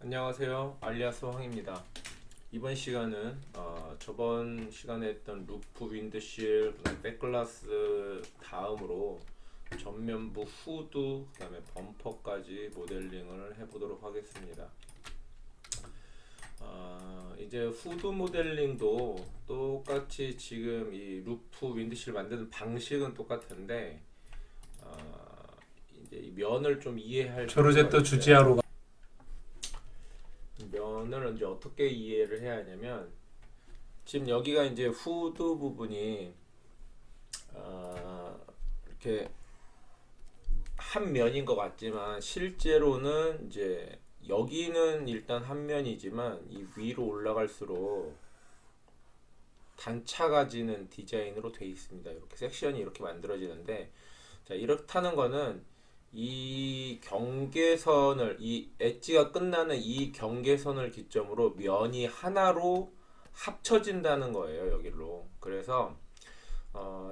안녕하세요. 알리아스 황입니다. 이번 시간은 저번 시간에 했던 루프 윈드실, 백글라스 다음으로 전면부 후드, 그다음에 범퍼까지 모델링을 해보도록 하겠습니다. 이제 후드 모델링도 똑같이 지금 이 루프 윈드실 만드는 방식은 똑같은데 이제 이 면을 좀 이해할 필요가 조르제또 있어요. 주지하로 면을 이제 어떻게 이해를 해야 하냐면 지금 여기가 이제 후드 부분이 이렇게 한 면인 것 같지만 실제로는 이제 여기는 일단 한 면이지만 이 위로 올라갈수록 단차가 지는 디자인으로 되어 있습니다. 이렇게 섹션이 이렇게 만들어지는데, 자, 이렇다는 거는 이 경계선을, 이 엣지가 끝나는 이 경계선을 기점으로 면이 하나로 합쳐진다는 거예요, 여기로. 그래서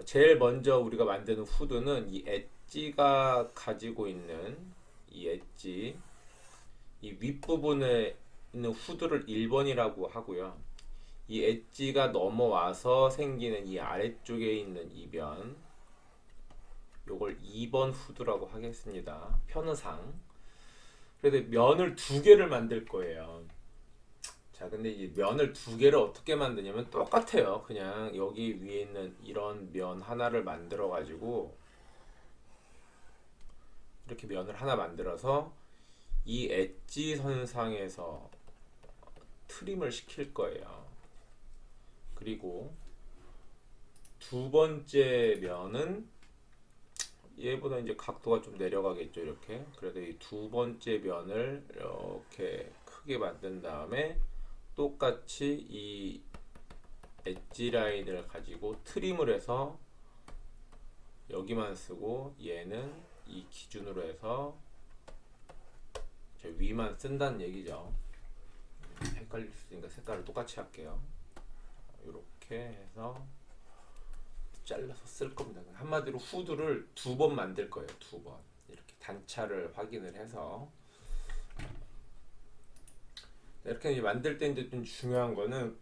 제일 먼저 우리가 만드는 후드는 이 엣지가 가지고 있는 이 엣지, 이 윗부분에 있는 후드를 1번이라고 하고요. 이 엣지가 넘어와서 생기는 이 아래쪽에 있는 이 면, 요걸 2번 후드라고 하겠습니다. 편의상. 그래도 면을 두 개를 만들 거예요. 자, 근데 이 면을 두 개를 어떻게 만드냐면 똑같아요. 그냥 여기 위에 있는 이런 면 하나를 만들어 가지고 이렇게 면을 하나 만들어서 이 엣지 선상에서 트림을 시킬 거예요. 그리고 두 번째 면은 얘보다 이제 각도가 좀 내려가겠죠, 이렇게. 그래도 이 두 번째 면을 이렇게 크게 만든 다음에 똑같이 이 엣지 라인을 가지고 트림을 해서 여기만 쓰고 얘는 이 기준으로 해서 위만 쓴다는 얘기죠. 헷갈릴 수 있으니까 색깔을 똑같이 할게요. 이렇게 해서 잘라서 쓸 겁니다. 한마디로 후드를 두 번 만들 거예요. 두 번. 이렇게 단차를 확인을 해서 이렇게 이제 만들 때 이제 좀 중요한 거는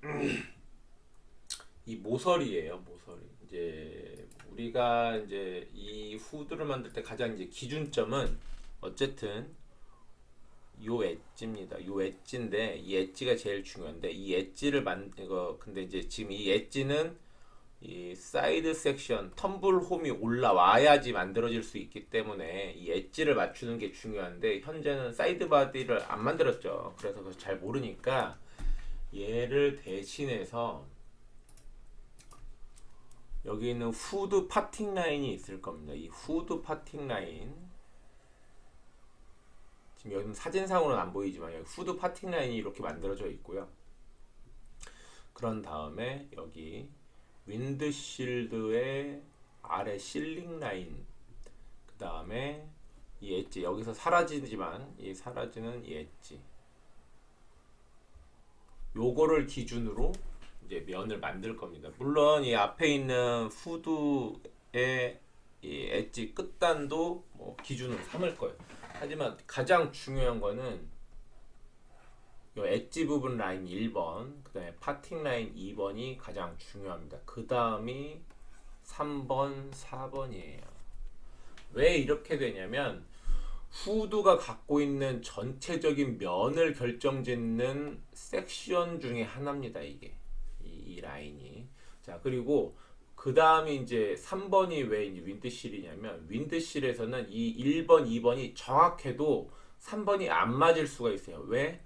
이 모서리예요. 모서리. 이제 우리가 이제 이 후드를 만들 때 가장 이제 기준점은 어쨌든 요 엣지입니다. 요 엣지인데 이 엣지가 제일 중요한데 이 엣지를 이거 근데 이제 지금 이 엣지는 이 사이드 섹션 텀블 홈이 올라와야지 만들어질 수 있기 때문에 이 엣지를 맞추는 게 중요한데 현재는 사이드 바디를 안 만들었죠. 그래서 잘 모르니까 얘를 대신해서 여기 있는 후드 파팅 라인이 있을 겁니다. 이 후드 파팅 라인 지금 여기 사진상으로는 안 보이지만 여기 후드 파팅 라인이 이렇게 만들어져 있고요. 그런 다음에 여기 윈드실드의 아래 실링 라인, 그 다음에 이 엣지 여기서 사라지지만 이 사라지는 이 엣지 요거를 기준으로 이제 면을 만들 겁니다. 물론 이 앞에 있는 후드의 이 엣지 끝단도 뭐 기준으로 삼을 거예요. 하지만 가장 중요한 거는 요 엣지 부분 라인 1번, 그 다음에 파팅 라인 2번이 가장 중요합니다. 그 다음이 3번, 4번이에요. 왜 이렇게 되냐면 후드가 갖고 있는 전체적인 면을 결정짓는 섹션 중에 하나입니다. 이게 이 라인이. 자, 그리고 그 다음이 이제 3번이 왜 이제 윈드실이냐면 윈드실에서는 이 1번, 2번이 정확해도 3번이 안 맞을 수가 있어요. 왜?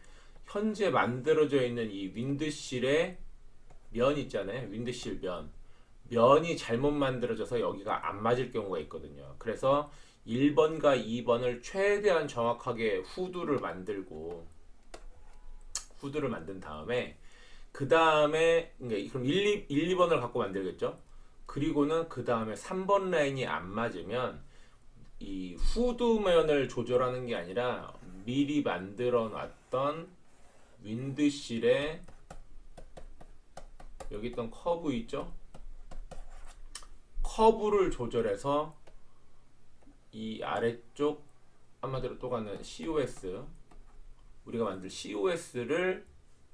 현재 만들어져 있는 이 윈드실의 면 있잖아요. 윈드실 면이 잘못 만들어져서 여기가 안 맞을 경우가 있거든요. 그래서 1번과 2번을 최대한 정확하게 후드를 만든 다음에 그 다음에 그럼 1, 2번을 갖고 만들겠죠. 그리고는 그 다음에 3번 라인이 안 맞으면 이 후드 면을 조절하는 게 아니라 미리 만들어 놨던 윈드실에 여기 있던 커브 있죠? 커브를 조절해서 이 아래쪽 한마디로 또 가는 COS 우리가 만들 COS를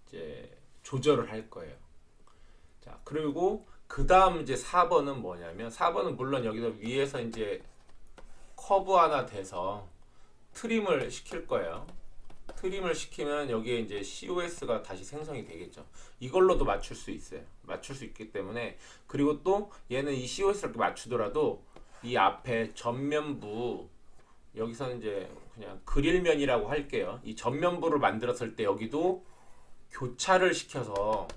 이제 조절을 할 거예요. 자, 그리고 그 다음 이제 4번은 뭐냐면 4번은 물론 여기서 위에서 이제 커브 하나 돼서 트림을 시킬 거예요. 트림을 시키면 여기에 이제 COS가 다시 생성이 되겠죠. 이걸로도 맞출 수 있어요. 맞출 수 있기 때문에. 그리고 또 얘는 이 COS를 이렇게 맞추더라도 이 앞에 전면부 여기서 이제 그냥 그릴면이라고 할게요. 이 전면부를 만들었을 때 여기도 교차를 시켜서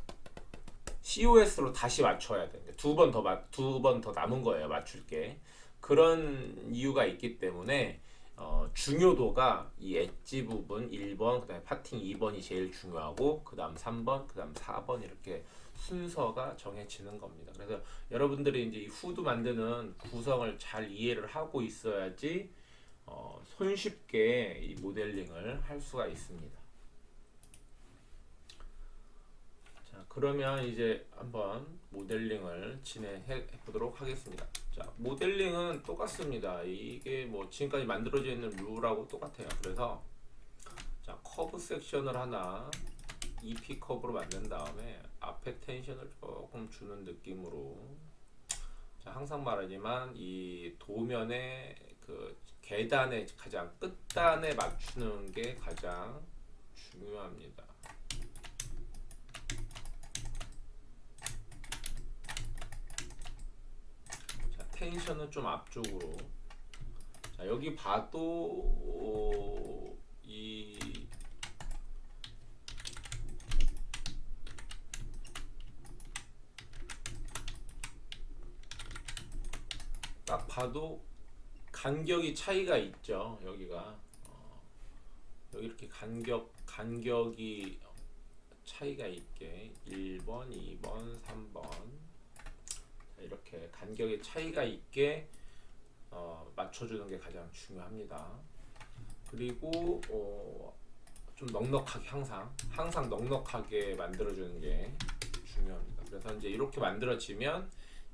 COS로 다시 맞춰야 돼. 두 번 더 남은 거예요. 맞출 게. 그런 이유가 있기 때문에 중요도가 이 엣지 부분 1번, 그다음에 파팅 2번이 제일 중요하고 그다음 3번, 그다음 4번 이렇게 순서가 정해지는 겁니다. 그래서 여러분들이 이제 이 후드 만드는 구성을 잘 이해를 하고 있어야지 손쉽게 이 모델링을 할 수가 있습니다. 자, 그러면 이제 한번 모델링을 진행해 보도록 하겠습니다. 자, 모델링은 똑같습니다. 이게 뭐 지금까지 만들어져 있는 룰하고 똑같아요. 그래서 자, 커브 섹션을 하나 EP 커브로 만든 다음에 앞에 텐션을 조금 주는 느낌으로, 자, 항상 말하지만 이 도면의 그 계단의 가장 끝단에 맞추는 게 가장 중요합니다. 자, 텐션은 좀 앞쪽으로. 자, 여기 봐도 딱 봐도 간격이 차이가 있죠. 여기가 여기 이렇게 간격이 차이가 있게 1번, 2번, 3번 이렇게 간격의 차이가 있게 맞춰주는 게 가장 중요합니다. 그리고 좀 넉넉하게 항상 넉넉하게 만들어주는 게 중요합니다. 그래서 이제 이렇게 만들어지면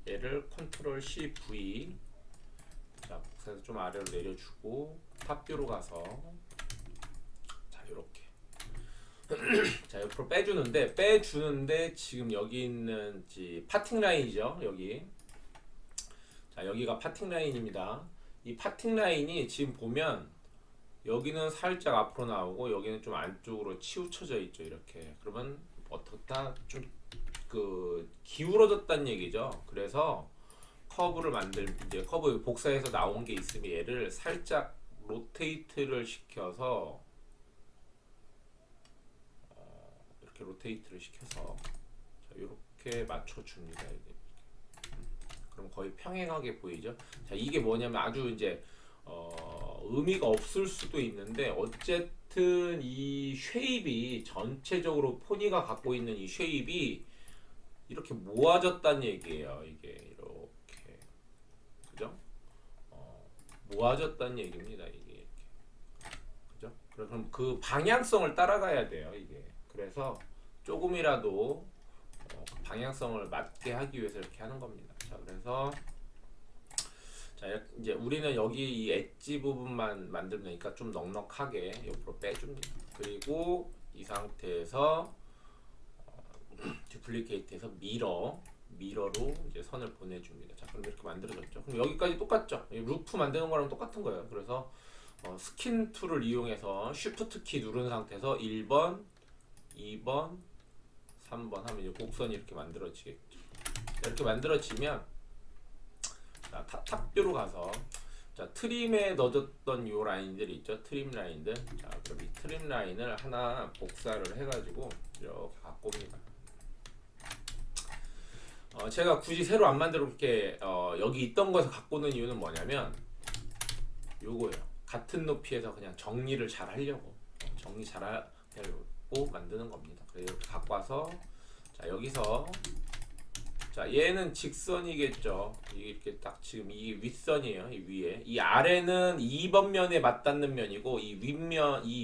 얘를 컨트롤 C V, 자, 복사해서 좀 아래로 내려주고 탑뷰로 가서 자, 이렇게 자, 옆으로 빼주는데 지금 여기 있는 파팅 라인이죠. 여기. 자, 여기가 파팅 라인입니다. 이 파팅 라인이 지금 보면 여기는 살짝 앞으로 나오고 여기는 좀 안쪽으로 치우쳐져 있죠. 이렇게. 그러면 어떻다 좀 그 기울어졌다는 얘기죠. 그래서 커브를 이제 커브 복사해서 나온 게 있으면 얘를 살짝 로테이트를 시켜서 이렇게 로테이트를 시켜서 자, 이렇게 맞춰줍니다. 이게. 그럼 거의 평행하게 보이죠. 자, 이게 뭐냐면 아주 이제 의미가 없을 수도 있는데 어쨌든 이 쉐입이 전체적으로 포니가 갖고 있는 이 쉐입이 이렇게 모아졌다는 얘기예요. 이게 이렇게, 그죠? 모아졌다는 얘기입니다. 이게 이렇게, 그죠? 그럼 그 방향성을 따라가야 돼요. 이게. 그래서 조금이라도 방향성을 맞게 하기 위해서 이렇게 하는 겁니다. 자, 그래서 자, 이제 우리는 여기 이 엣지 부분만 만들니까 좀 넉넉하게 옆으로 빼줍니다. 그리고 이 상태에서 듀플리케이트해서 미러로 이제 선을 보내줍니다. 자, 그럼 이렇게 만들어졌죠. 그럼 여기까지 똑같죠. 루프 만드는 거랑 똑같은 거예요. 그래서 스킨 툴을 이용해서 쉬프트 키 누른 상태에서 1번, 2번, 3번 하면 이제 곡선이 이렇게 만들어지겠죠. 이렇게 만들어지면 자, 탑뷰로 가서 자, 트림에 넣어줬던 요 라인들이 있죠. 트림 라인들. 자, 그럼 이 트림 라인을 하나 복사를 해가지고 이렇게 갖고 옵니다. 제가 굳이 새로 안 만들어 이렇게 여기 있던 거에서 갖고 오는 이유는 뭐냐면 요거예요. 같은 높이에서 그냥 정리를 잘 하려고 정리 잘 하려고 만드는 겁니다. 그래서 이렇게 갖고 와서 자, 여기서 자, 얘는 직선이겠죠. 이렇게 딱 지금 이 윗선이에요. 이 위에. 이 아래는 2번 면에 맞닿는 면이고 이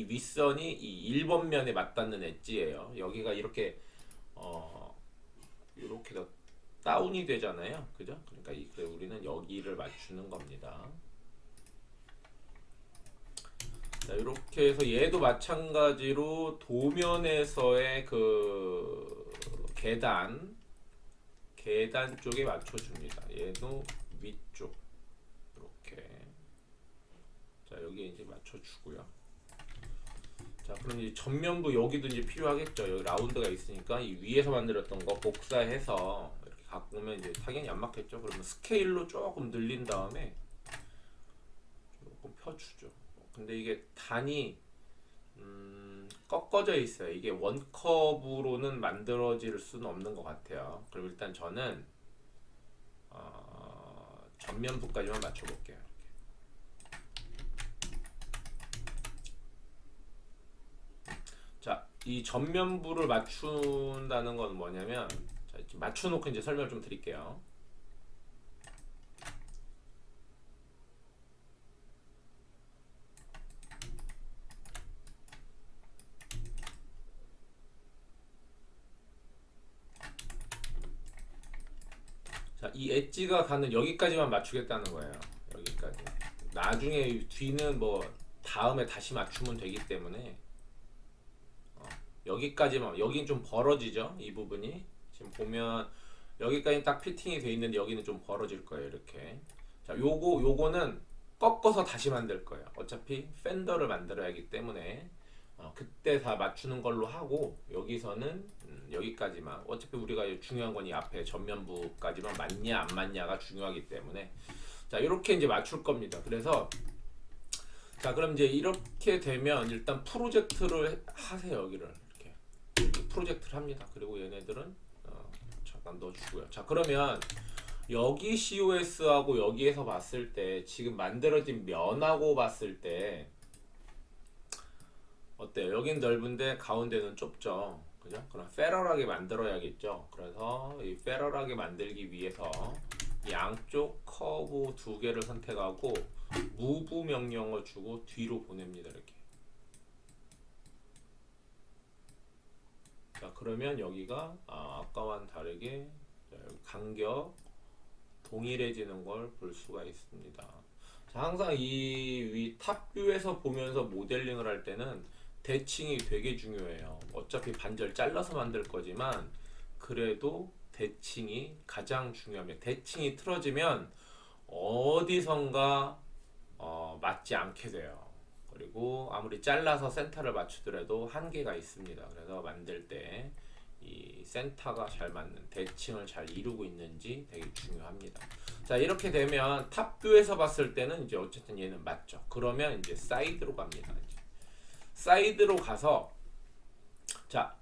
윗선이 이 1번 면에 맞닿는 엣지예요. 여기가 이렇게 이렇게 더 다운이 되잖아요. 그죠? 그러니까 우리는 여기를 맞추는 겁니다. 자, 이렇게 해서 얘도 마찬가지로 도면에서의 그 계단 쪽에 맞춰줍니다. 얘도 위쪽 이렇게. 자, 여기에 이제 맞춰주고요. 자, 그럼 이제 전면부 여기도 이제 필요하겠죠. 여기 라운드가 있으니까 이 위에서 만들었던 거 복사해서 이렇게 갖고 오면 이제 당연히 안 맞겠죠. 그러면 스케일로 조금 늘린 다음에 조금 펴주죠. 근데 이게 단이 꺾어져 있어요. 이게 원컵으로는 만들어질 수는 없는 것 같아요. 그럼 일단 저는 전면부까지만 맞춰볼게요. 자, 이 전면부를 맞춘다는 건 뭐냐면, 자, 맞춰놓고 이제 설명을 좀 드릴게요. 자, 이 엣지가 가는 여기까지만 맞추겠다는 거예요. 여기까지. 나중에 뒤는 뭐 다음에 다시 맞추면 되기 때문에 여기까지만. 여긴 좀 벌어지죠, 이 부분이. 지금 보면 여기까지 딱 피팅이 돼 있는데 여기는 좀 벌어질 거예요, 이렇게. 자, 요거는 꺾어서 다시 만들 거예요. 어차피 팬더를 만들어야 하기 때문에 그때 다 맞추는 걸로 하고, 여기서는 여기까지만. 어차피 우리가 중요한 건 이 앞에 전면부까지만 맞냐 안 맞냐가 중요하기 때문에. 자, 이렇게 이제 맞출 겁니다. 그래서 자, 그럼 이제 이렇게 되면 일단 프로젝트를 하세요. 여기를 이렇게 프로젝트를 합니다. 그리고 얘네들은 잠깐 넣어주고요. 자, 그러면 여기 COS하고 여기에서 봤을 때 지금 만들어진 면하고 봤을 때 어때요? 여긴 넓은데 가운데는 좁죠. 그죠? 그럼 페럴하게 만들어야겠죠. 그래서 이 페럴하게 만들기 위해서 양쪽 커브 두 개를 선택하고 무브 명령을 주고 뒤로 보냅니다. 이렇게. 자, 그러면 여기가 아까와는 다르게 간격 동일해지는 걸 볼 수가 있습니다. 자, 항상 이 위 탑뷰에서 보면서 모델링을 할 때는 대칭이 되게 중요해요. 어차피 반절 잘라서 만들 거지만 그래도 대칭이 가장 중요합니다. 대칭이 틀어지면 어디선가 맞지 않게 돼요. 그리고 아무리 잘라서 센터를 맞추더라도 한계가 있습니다. 그래서 만들 때 이 센터가 잘 맞는, 대칭을 잘 이루고 있는지 되게 중요합니다. 자, 이렇게 되면 탑뷰에서 봤을 때는 이제 어쨌든 얘는 맞죠. 그러면 이제 사이드로 갑니다. 이제 사이드로 가서, 자,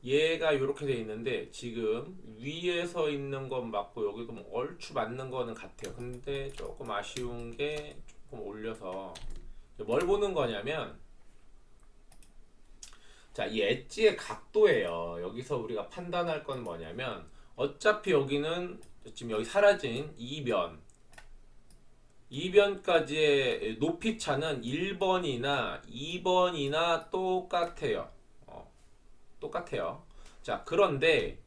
얘가 이렇게 돼 있는데 지금 위에서 있는 건 맞고 여기도 뭐 얼추 맞는 거는 같아요. 근데 조금 아쉬운 게 조금 올려서 뭘 보는 거냐면, 자, 이 엣지의 각도예요. 여기서 우리가 판단할 건 뭐냐면, 어차피 여기는 지금 여기 사라진 이변까지의 높이 차는 1번이나 2번이나 똑같아요. 똑같아요. 자, 그런데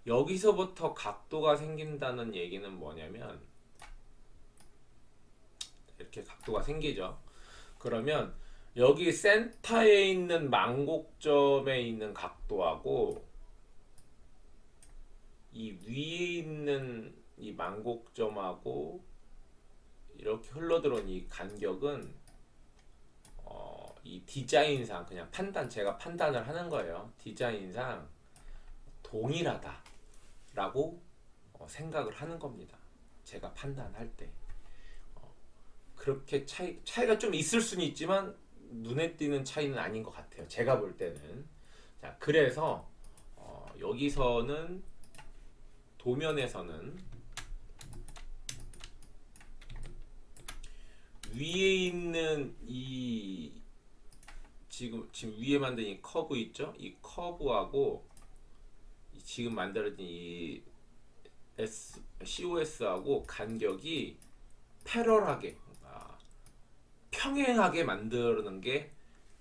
여기서부터 각도가 생긴다는 얘기는 뭐냐면, 이렇게 각도가 생기죠. 그러면 여기 센터에 있는 망곡점에 있는 각도하고 이 위에 있는 이 망곡점하고 이렇게 흘러들어온 이 간격은 이 디자인상 그냥 제가 판단을 하는 거예요. 디자인상 동일하다라고 생각을 하는 겁니다. 제가 판단할 때. 그렇게 차이가 좀 있을 수는 있지만 눈에 띄는 차이는 아닌 것 같아요. 제가 볼 때는. 자, 그래서 여기서는 도면에서는 위에 있는 이 지금 위에 만든 이 커브 있죠? 이 커브하고 지금 만들어진 이 COS하고 간격이 패럴하게 평행하게 만드는 게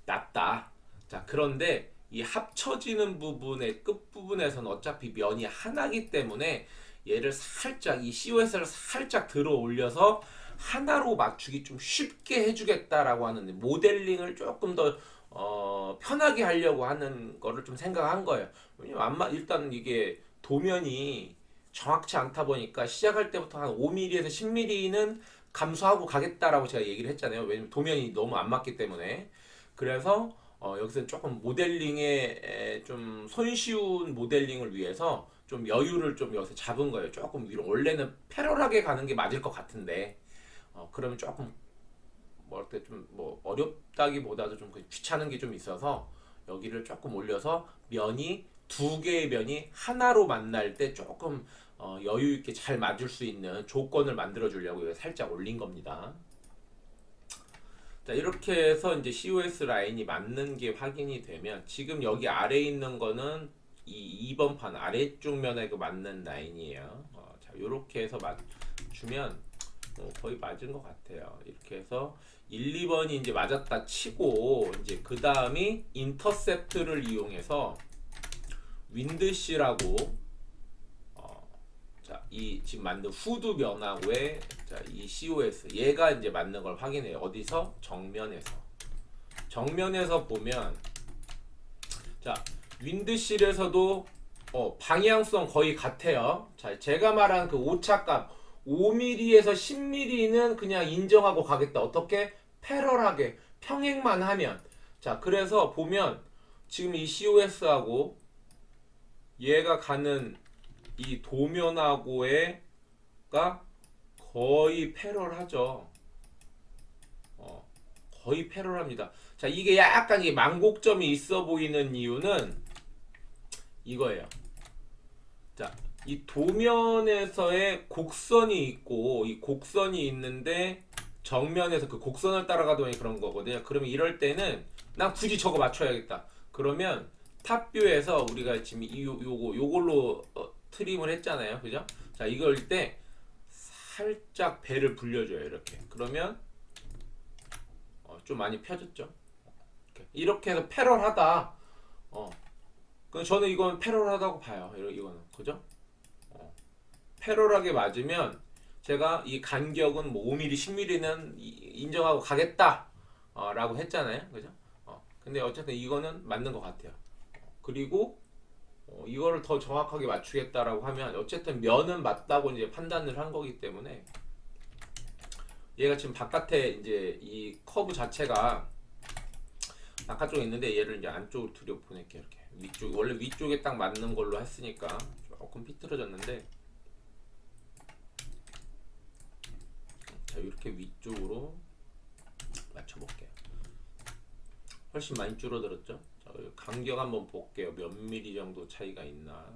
낫다. 자, 그런데 이 합쳐지는 부분의 끝부분에서는 어차피 면이 하나기 때문에 얘를 살짝, 이 COS를 살짝 들어 올려서 하나로 맞추기 좀 쉽게 해주겠다라고 하는데 모델링을 조금 더 편하게 하려고 하는 거를 좀 생각한 거예요. 왜냐면 일단 이게 도면이 정확치 않다 보니까 시작할 때부터 한 5mm에서 10mm는 감소하고 가겠다라고 제가 얘기를 했잖아요. 왜냐면 도면이 너무 안 맞기 때문에. 그래서 여기서는 조금 모델링에 좀 손쉬운 모델링을 위해서 좀 여유를 좀 여기서 잡은 거예요. 조금 위로. 원래는 패러하게 가는 게 맞을 것 같은데 그러면 조금 뭐랄까 좀뭐 어렵다기보다도 좀 귀찮은 게 좀 있어서 여기를 조금 올려서 면이 두 개의 면이 하나로 만날 때 조금 여유 있게 잘 맞을 수 있는 조건을 만들어 주려고 살짝 올린 겁니다. 자, 이렇게 해서 이제 COS 라인이 맞는 게 확인이 되면 지금 여기 아래에 있는 거는 이 2번 판 아래쪽 면에 그 맞는 라인이에요. 자, 이렇게 해서 맞추면 거의 맞은 것 같아요. 이렇게 해서 1, 2번이 이제 맞았다 치고 이제 그 다음이 인터셉트를 이용해서 윈드시라고 자, 이 지금 만든 후드 면하고의 자, 이 COS 얘가 이제 맞는 걸 확인해요. 어디서? 정면에서 보면 자, 윈드실에서도 방향성 거의 같아요. 자, 제가 말한 그 오차값 5mm에서 10mm는 그냥 인정하고 가겠다. 어떻게? 패럴하게 평행만 하면. 자, 그래서 보면 지금 이 COS하고 얘가 가는 이 도면하고가 거의 패럴하죠. 거의 패럴합니다. 자, 이게 약간 이 만곡점이 있어 보이는 이유는 이거예요. 자, 이 도면에서의 곡선이 있고 이 곡선이 있는데 정면에서 그 곡선을 따라가다 보니 그런 거거든요. 그러면 이럴 때는 난 굳이 저거 맞춰야겠다. 그러면 탑뷰에서 우리가 지금 요걸로 트림을 했잖아요. 그죠? 자, 이걸 때 살짝 배를 불려줘요. 이렇게. 그러면 좀 많이 펴졌죠. 이렇게 해서 패럴하다. 그럼 저는 이건 패럴하다고 봐요. 이거는. 그죠? 패럴하게 맞으면 제가 이 간격은 뭐 5mm, 10mm는 인정하고 가겠다 라고 했잖아요. 그죠? 근데 어쨌든 이거는 맞는 것 같아요. 그리고 이거를 더 정확하게 맞추겠다라고 하면 어쨌든 면은 맞다고 이제 판단을 한 거기 때문에 얘가 지금 바깥에 이제 이 커브 자체가 바깥쪽에 있는데 얘를 이제 안쪽으로 들여 보낼게요. 이렇게 위쪽 원래 위쪽에 딱 맞는 걸로 했으니까 조금 삐뚤어졌는데 자, 이렇게 위쪽으로 맞춰볼게요. 훨씬 많이 줄어들었죠? 자, 간격 한번 볼게요. 몇 미리 정도 차이가 있나?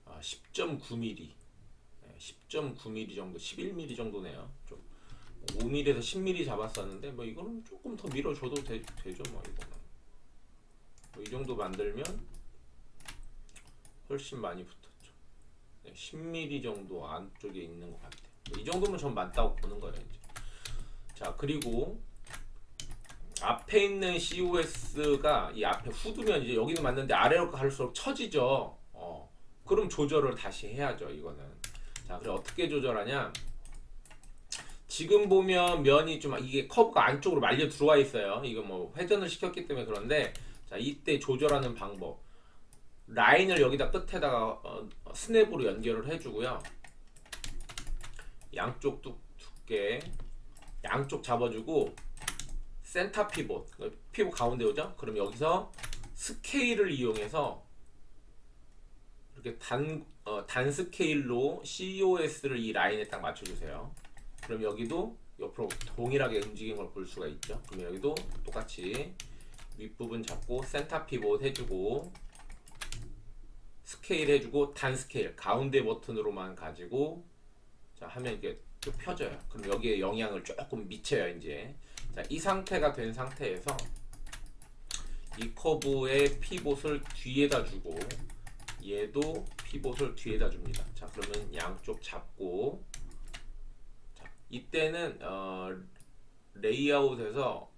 10.9mm, 10.9mm 정도, 11mm 정도네요. 좀 5mm에서 10mm 잡았었는데 뭐 이거는 조금 더 밀어줘도 되죠. 뭐 이거는 뭐 이 정도 만들면 훨씬 많이 붙었죠. 10mm 정도 안쪽에 있는 것 같아요. 이 정도면 전 맞다고 보는 거예요. 이제. 자, 그리고 앞에 있는 COS가 이 앞에 후드면 이제 여기는 맞는데 아래로 갈수록 처지죠. 그럼 조절을 다시 해야죠. 이거는. 자, 그래 어떻게 조절하냐? 지금 보면 면이 좀 이게 커브가 안쪽으로 말려 들어와 있어요. 이거 뭐 회전을 시켰기 때문에 그런데 자, 이때 조절하는 방법. 라인을 여기다 끝에다가 스냅으로 연결을 해주고요. 양쪽 두께 양쪽 잡아주고 센터 피봇 가운데 오죠? 그럼 여기서 스케일을 이용해서 이렇게 단 스케일로 COS를 이 라인에 딱 맞춰주세요. 그럼 여기도 옆으로 동일하게 움직이는 걸 볼 수가 있죠. 그럼 여기도 똑같이 윗부분 잡고 센터 피봇 해주고 스케일 해주고 단 스케일 가운데 버튼으로만 가지고 자 하면 이게 쭉 펴져요. 그럼 여기에 영향을 조금 미쳐요. 이제 자, 이 상태가 된 상태에서 이 커브의 피봇을 뒤에다 주고 얘도 피봇을 뒤에다 줍니다. 자, 그러면 양쪽 잡고 자, 이때는 레이아웃에서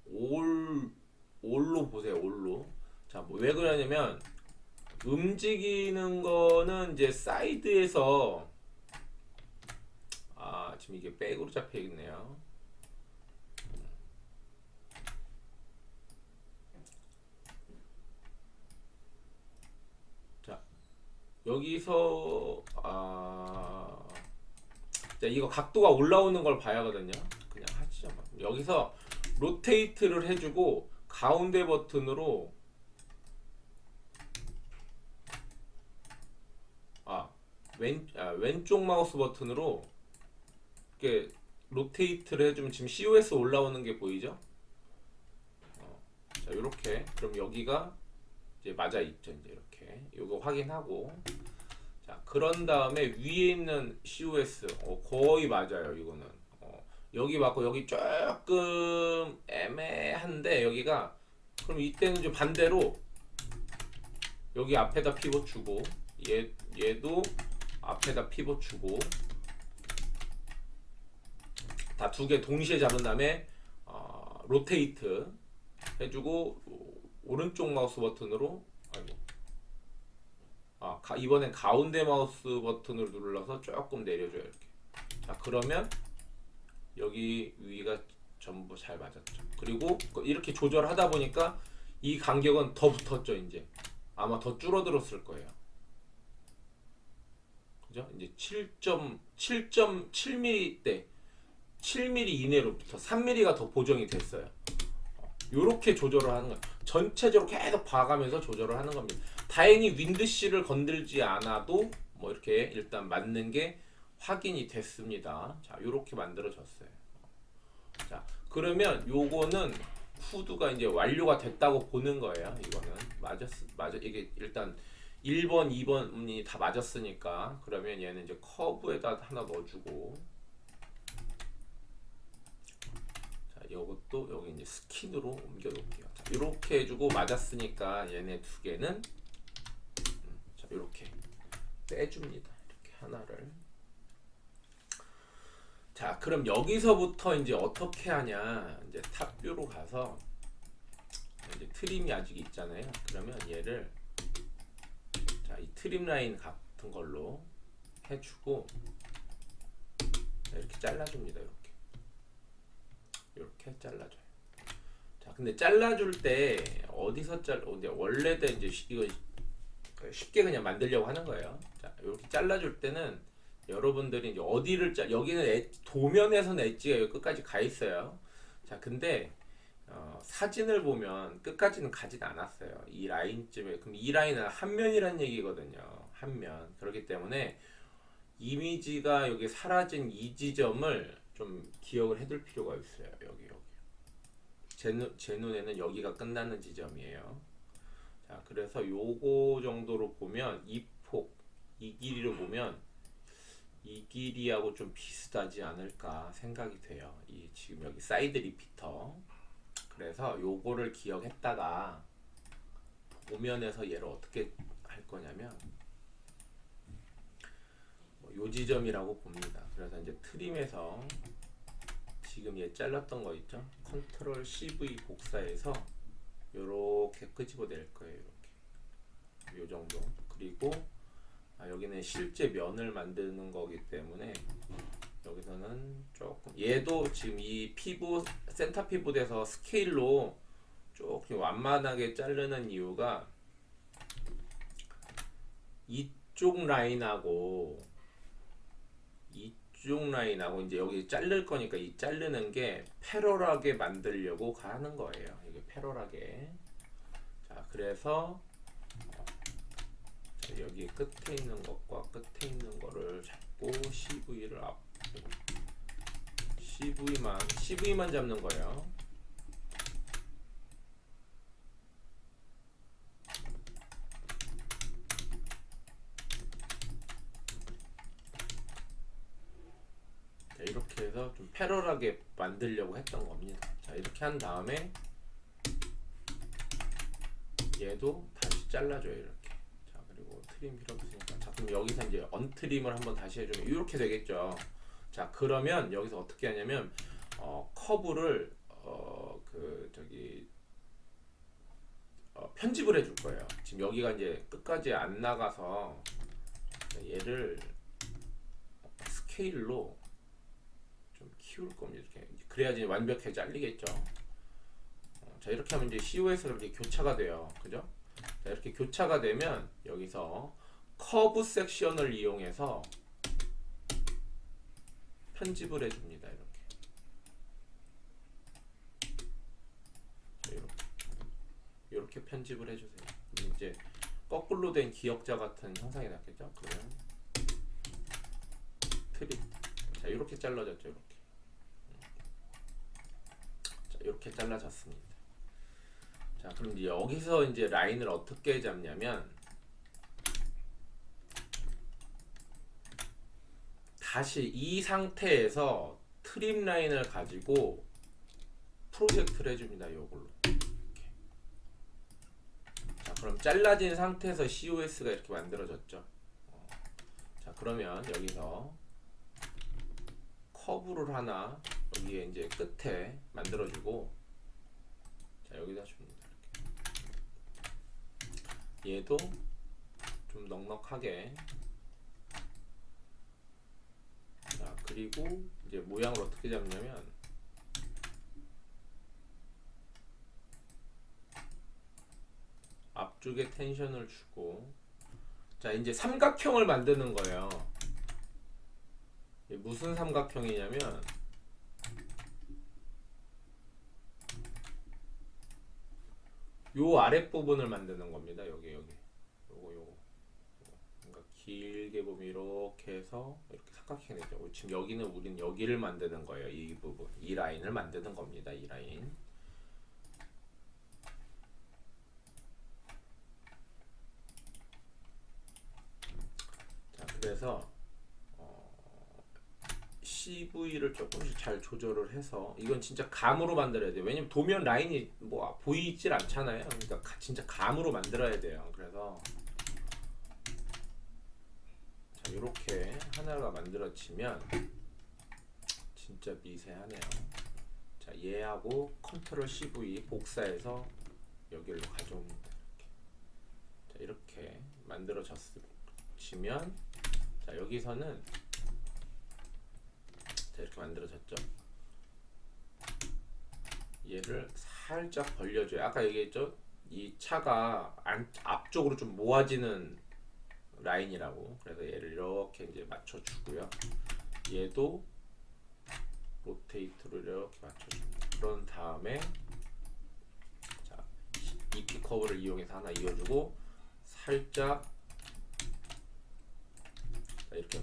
올로 보세요. 올로. 자, 뭐 왜 그러냐면 움직이는 거는 이제 사이드에서 지금 이게 백으로 잡혀 있네요. 자, 여기서 자, 이거 각도가 올라오는 걸 봐야 하거든요. 그냥 하시죠. 여기서 로테이트를 해주고 가운데 버튼으로 왼쪽 마우스 버튼으로 이렇게 로테이트를 해주면 지금 COS 올라오는 게 보이죠? 자, 이렇게. 그럼 여기가 이제 맞아 있죠. 이제 이렇게. 이거 확인하고. 자, 그런 다음에 위에 있는 COS 거의 맞아요. 이거는. 여기 맞고 여기 조금 애매한데 여기가 그럼 이때는 좀 반대로 여기 앞에다 피벗 주고 얘도 앞에다 피벗 주고 다 두 개 동시에 잡은 다음에 로테이트 해주고 오른쪽 마우스 버튼으로 이번엔 가운데 마우스 버튼으로 눌러서 조금 내려줘요. 이렇게. 자, 그러면 여기 위가 전부 잘 맞았죠. 그리고 이렇게 조절하다 보니까 이 간격은 더 붙었죠. 이제 아마 더 줄어들었을 거예요. 그죠? 이제 7.7mm대 7mm 이내로부터 3mm가 더 보정이 됐어요. 이렇게 조절을 하는 거예요. 전체적으로 계속 봐가면서 조절을 하는 겁니다. 다행히 윈드실을 건들지 않아도 뭐 이렇게 일단 맞는 게 확인이 됐습니다. 자, 이렇게 만들어졌어요. 자, 그러면 요거는 후드가 이제 완료가 됐다고 보는 거예요. 이거는 맞아 이게 일단 1번, 2번이 다 맞았으니까 그러면 얘는 이제 커브에다 하나 넣어주고 자, 요것도 여기 이제 스킨으로 옮겨 놓을게요. 자, 이렇게 해주고 맞았으니까 얘네 두 개는 자, 이렇게 빼줍니다. 이렇게 하나를. 자, 그럼 여기서부터 이제 어떻게 하냐? 이제 탑뷰로 가서 이제 트림이 아직 있잖아요. 그러면 얘를 자, 이 트림 라인 같은 걸로 해주고 이렇게 잘라줍니다. 이렇게 잘라줘요. 자, 근데 잘라줄 때 어디서 이제 원래대 이제 이거 쉽게 그냥 만들려고 하는 거예요. 자, 이렇게 잘라줄 때는 여러분들이 이제 어디를 여기는 도면에서는 엣지가 여기 끝까지 가 있어요. 자, 근데 사진을 보면 끝까지는 가진 않았어요. 이 라인쯤에. 그럼 이 라인은 한 면이란 얘기거든요. 한 면. 그렇기 때문에 이미지가 여기 사라진 이 지점을 좀 기억을 해둘 필요가 있어요. 여기. 제 눈에는 여기가 끝나는 지점이에요. 자, 그래서 요거 정도로 보면 이 길이로 보면 이 길이하고 좀 비슷하지 않을까 생각이 돼요. 이 지금 여기 사이드 리피터. 그래서 요거를 기억했다가 도면에서 얘를 어떻게 할 거냐면 요 지점이라고 봅니다. 그래서 이제 트림에서 지금 얘 잘랐던 거 있죠? 컨트롤 CV 복사해서 요렇게 끄집어낼 거예요. 이렇게 요 정도. 그리고 여기는 실제 면을 만드는 거기 때문에 여기서는 조금 얘도 지금 이 피부 센터 피부에서 스케일로 조금 완만하게 자르는 이유가 이쪽 라인하고 이제 여기 자를 거니까 이 자르는 게 패러하게 만들려고 하는 거예요. 이게 패러하게. 자, 그래서 여기 끝에 있는 것과 끝에 있는 거를 잡고 CV만 잡는 거예요. 자, 이렇게 해서 좀 패러하게 만들려고 했던 겁니다. 자, 이렇게 한 다음에 얘도 다시 잘라줘요. 이렇게. 트림 필요 없으니까. 자, 그럼 여기서 이제 언트림을 한번 다시 해주면 이렇게 되겠죠. 자, 그러면 여기서 어떻게 하냐면 커브를 편집을 해줄 거예요. 지금 여기가 이제 끝까지 안 나가서 얘를 스케일로 키울 겁니다. 이렇게 그래야지 완벽하게 잘리겠죠. 자 이렇게 하면 이제 COS가 이렇게 교차가 돼요. 그죠? 자 이렇게 교차가 되면 여기서 커브 섹션을 이용해서 편집을 해줍니다. 이렇게. 자, 이렇게 편집을 해주세요. 이제 거꾸로 된 기역자 같은 형상이 났겠죠? 그러면 트립. 자 이렇게 잘라졌죠. 이렇게. 자 이렇게 잘라졌습니다. 자 그럼 이제 여기서 이제 라인을 어떻게 잡냐면 다시 이 상태에서 트림 라인을 가지고 프로젝트를 해줍니다. 요걸로. 이렇게. 자 그럼 잘라진 상태에서 COS가 이렇게 만들어졌죠. 자 그러면 여기서 커브를 하나 여기에 이제 끝에 만들어주고 자 여기다 줍니다. 이렇게. 얘도 좀 넉넉하게. 자 그리고 이제 모양을 어떻게 잡냐면 앞쪽에 텐션을 주고 자 이제 삼각형을 만드는 거예요. 무슨 삼각형이냐면 요 아랫부분을 만드는 겁니다. 여기 요거 그러니까 길게 보면 이렇게 해서 이렇게 삼각형이 되죠. 지금 여기는 우린 여기를 만드는 거예요. 이 부분 이 라인을 만드는 겁니다. 이 라인. 자 그래서 CV를 조금씩 잘 조절을 해서 이건 진짜 감으로 만들어야 돼요. 왜냐면 도면 라인이 뭐 보이질 않잖아요. 그러니까 진짜 감으로 만들어야 돼요. 그래서 자 이렇게 하나가 만들어지면 진짜 미세하네요. 자 얘하고 컨트롤 CV 복사해서 여기로 가져옵니다. 이렇게, 자, 이렇게 만들어지면 자 여기서는 자 이렇게 만들어졌죠. 얘를 살짝 벌려줘요. 아까 얘기했죠. 이 차가 앞쪽으로 좀 모아지는 라인이라고. 그래서 얘를 이렇게 이제 맞춰주고요. 얘도 로테이트로 이렇게 맞춰줍니다. 그런 다음에 자 EP 커브를 이용해서 하나 이어주고 살짝 자, 이렇게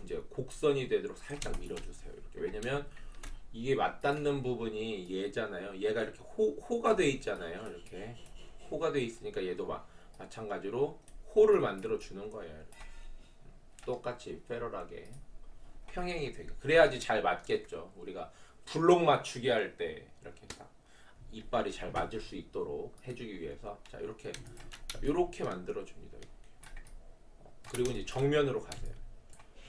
이제 곡선이 되도록 살짝 밀어주세요. 이렇게. 왜냐면 이게 맞닿는 부분이 얘잖아요. 얘가 이렇게 호가 돼 있잖아요. 이렇게 호가 돼 있으니까 얘도 마찬가지로 호를 만들어 주는 거예요. 이렇게. 똑같이 패러하게 평행이 되게. 그래야지 잘 맞겠죠. 우리가 블록 맞추기 할 때 이렇게 딱 이빨이 잘 맞을 수 있도록 해주기 위해서 자 이렇게 만들어 줍니다. 이렇게. 그리고 이제 정면으로 가세요.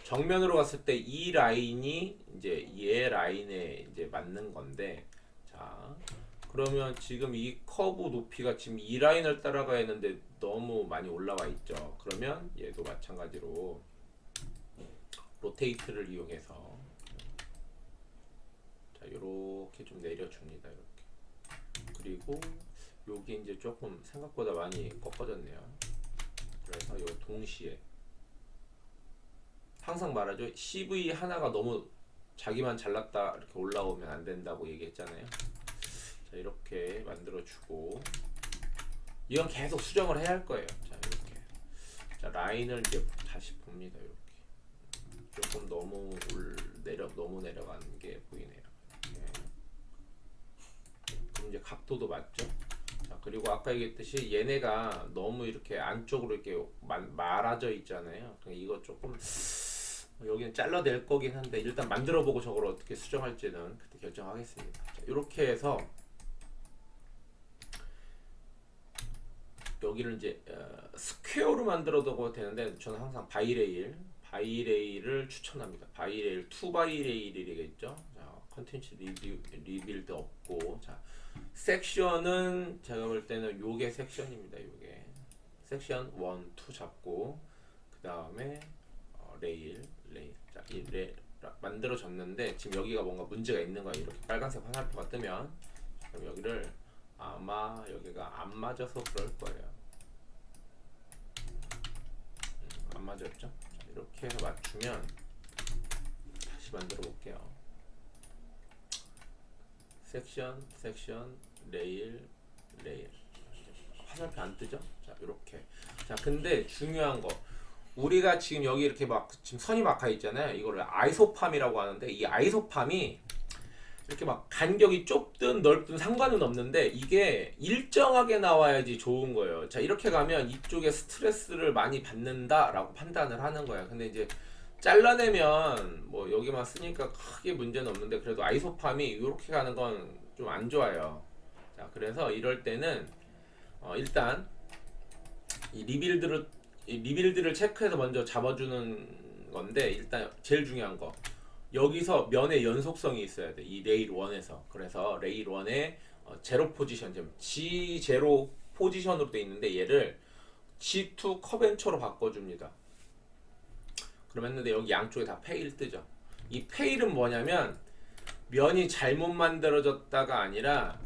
정면으로 갔을 때 이 라인이 이제 얘 라인에 이제 맞는 건데 자 그러면 지금 이 커브 높이가 지금 이 라인을 따라가야 하는데 너무 많이 올라와 있죠. 그러면 얘도 마찬가지로 로테이트를 이용해서 자 이렇게 좀 내려줍니다. 이렇게. 그리고 여기 이제 조금 생각보다 많이 꺾어졌네요. 그래서 요 동시에 항상 말하죠. CV 하나가 너무 자기만 잘났다 이렇게 올라오면 안 된다고 얘기했잖아요. 자 이렇게 만들어주고 이건 계속 수정을 해야 할 거예요. 자 이렇게 자 라인을 이제 다시 봅니다. 이렇게 조금 너무 너무 내려가는 게 보이네요. 그럼 이제 각도도 맞죠. 자 그리고 아까 얘기했듯이 얘네가 너무 이렇게 안쪽으로 이렇게 말아져 있잖아요. 그러니까 이거 조금 여기는 잘라낼 거긴 한데 일단 만들어보고 저걸 어떻게 수정할지는 그때 결정하겠습니다. 자, 이렇게 해서 여기를 이제 스퀘어로 만들어도 되는데 저는 항상 바이레일을 추천합니다. 바이레일 2바이레일이겠죠. 자, 컨텐츠 리빌드 없고 자 섹션은 제가 볼 때는 요게 섹션입니다. 요게 섹션 1, 2 잡고 그 다음에 레일 자, 이 만들어졌는데 지금 여기가 뭔가 문제가 있는 거야. 이렇게 빨간색 화살표가 뜨면 그럼 여기를 아마 여기가 안 맞아서 그럴 거예요. 안 맞았죠? 자, 이렇게 해서 맞추면 다시 만들어 볼게요. 섹션, 섹션, 레일, 레일. 화살표 안 뜨죠? 자, 이렇게. 자, 근데 중요한 거. 우리가 지금 여기 이렇게 막 지금 선이 막혀 있잖아요. 이거를 아이소팜이라고 하는데 이 아이소팜이 이렇게 막 간격이 좁든 넓든 상관은 없는데 이게 일정하게 나와야지 좋은 거예요. 자, 이렇게 가면 이쪽에 스트레스를 많이 받는다라고 판단을 하는 거예요. 근데 이제 잘라내면 뭐 여기만 쓰니까 크게 문제는 없는데 그래도 아이소팜이 이렇게 가는 건 좀 안 좋아요. 자, 그래서 이럴 때는 일단 이 리빌드를 체크해서 먼저 잡아주는 건데 일단 제일 중요한 거 여기서 면의 연속성이 있어야 돼. 이 레일 1에서. 그래서 레일 1에 제로 포지션, 지금 G 제로 포지션으로 돼 있는데 얘를 G2 커벤처로 바꿔줍니다. 그러면 여기 양쪽에 다 페일 뜨죠. 이 페일은 뭐냐면 면이 잘못 만들어졌다가 아니라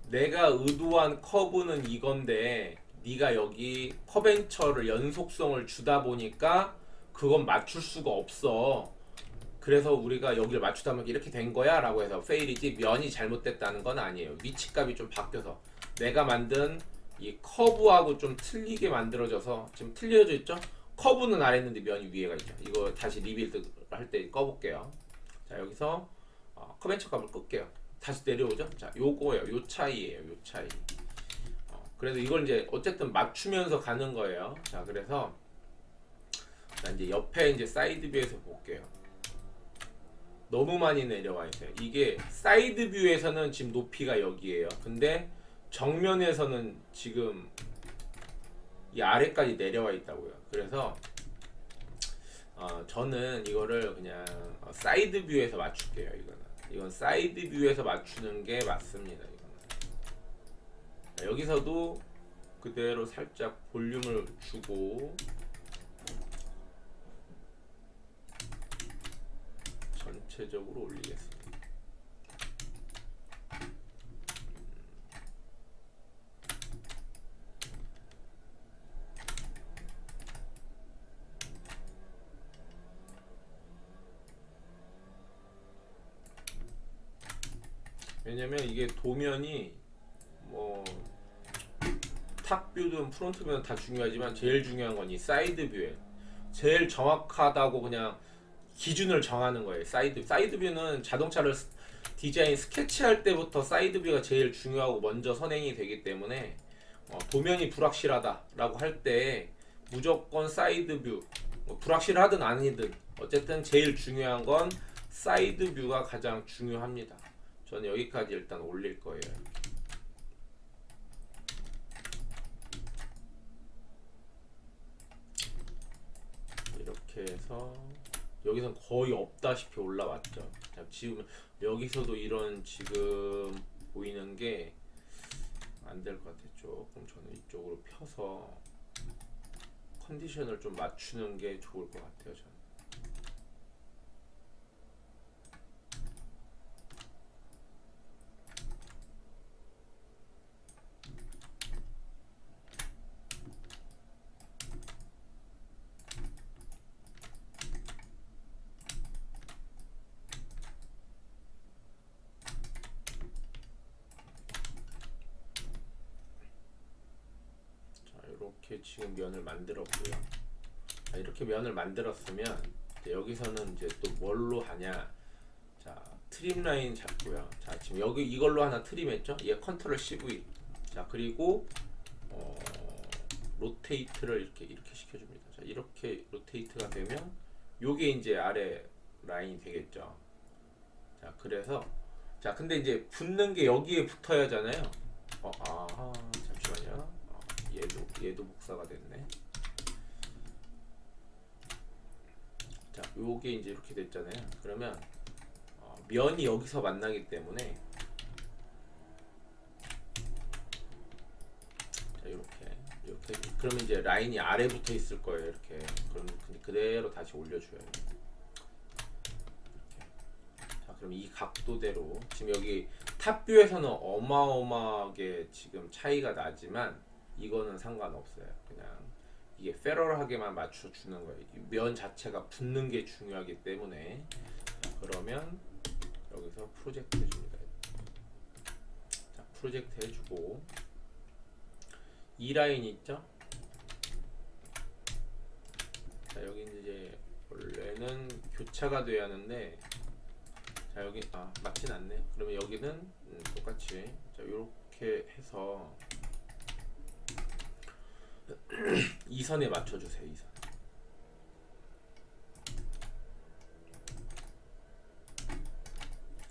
내가 의도한 커브는 이건데 네가 여기 커벤처를 연속성을 주다 보니까 그건 맞출 수가 없어. 그래서 우리가 여기를 맞추다 보니까 이렇게 된 거야 라고 해서 페일이지 면이 잘못됐다는 건 아니에요. 위치값이 좀 바뀌어서 내가 만든 이 커브하고 좀 틀리게 만들어져서 지금 틀려져 있죠? 커브는 아래 있는데 면이 위에가 있죠. 이거 다시 리빌드 할 때 꺼볼게요. 자, 여기서 커벤처 값을 끌게요. 다시 내려오죠? 자, 요거예요. 요 차이예요. 요 차이. 그래서 이걸 이제 어쨌든 맞추면서 가는 거예요. 자, 그래서 자, 이제 옆에 이제 사이드 뷰에서 볼게요. 너무 많이 내려와 있어요. 이게 사이드 뷰에서는 지금 높이가 여기에요. 근데 정면에서는 지금 이 아래까지 내려와 있다고요. 그래서 저는 이거를 그냥 사이드 뷰에서 맞출게요. 이건 사이드 뷰에서 맞추는 게 맞습니다. 자, 여기서도 그대로 살짝 볼륨을 주고 전체적으로 올리겠습니다. 왜냐면 이게 도면이 뭐 탑뷰든 프론트뷰든 다 중요하지만 제일 중요한 건 이 사이드 뷰에 제일 정확하다고 그냥 기준을 정하는 거예요. 사이드 뷰는 자동차를 디자인 스케치할 때부터 사이드 뷰가 제일 중요하고 먼저 선행이 되기 때문에 도면이 불확실하다라고 할 때 무조건 사이드 뷰, 뭐 불확실하든 아니든 어쨌든 제일 중요한 건 사이드 뷰가 가장 중요합니다. 저는 여기까지 일단 올릴 거예요. 이렇게 해서 여기선 거의 없다시피 올라왔죠. 자, 지금 여기서도 이런 지금 보이는 게 안 될 것 같았죠. 그럼 저는 이쪽으로 펴서 컨디션을 좀 맞추는 게 좋을 것 같아요. 저는. 이렇게 지금 면을 만들었고요. 자, 이렇게 면을 만들었으면 여기서는 이제 또 뭘로 하냐? 자, 트림 라인 잡고요. 자, 지금 여기 이걸로 하나 트림했죠? 얘 컨트롤 CV. 자, 그리고 로테이트를 이렇게 시켜줍니다. 자, 이렇게 로테이트가 되면 요게 이제 아래 라인이 되겠죠. 자, 그래서 자, 근데 이제 붙는 게 여기에 붙어야 하잖아요. 잠시만요. 얘도 복사가 됐네. 자, 요게 이제 이렇게 됐잖아요. 그러면 면이 여기서 만나기 때문에 자, 이렇게 그러면 이제 라인이 아래 붙어 있을 거예요. 이렇게 그럼 그대로 다시 올려줘요. 그럼 이 각도대로 지금 여기 탑뷰에서는 어마어마하게 지금 차이가 나지만 이거는 상관없어요. 그냥 이게 페럴하게만 맞춰주는 거예요. 이 면 자체가 붙는 게 중요하기 때문에. 그러면 여기서 프로젝트 해줍니다. 자, 프로젝트 해주고 이 라인 있죠? 자, 여기 이제 원래는 교차가 돼야 하는데, 자 여기 맞진 않네. 그러면 여기는 똑같이 자 이렇게 해서 이 선에 맞춰주세요. 이 선.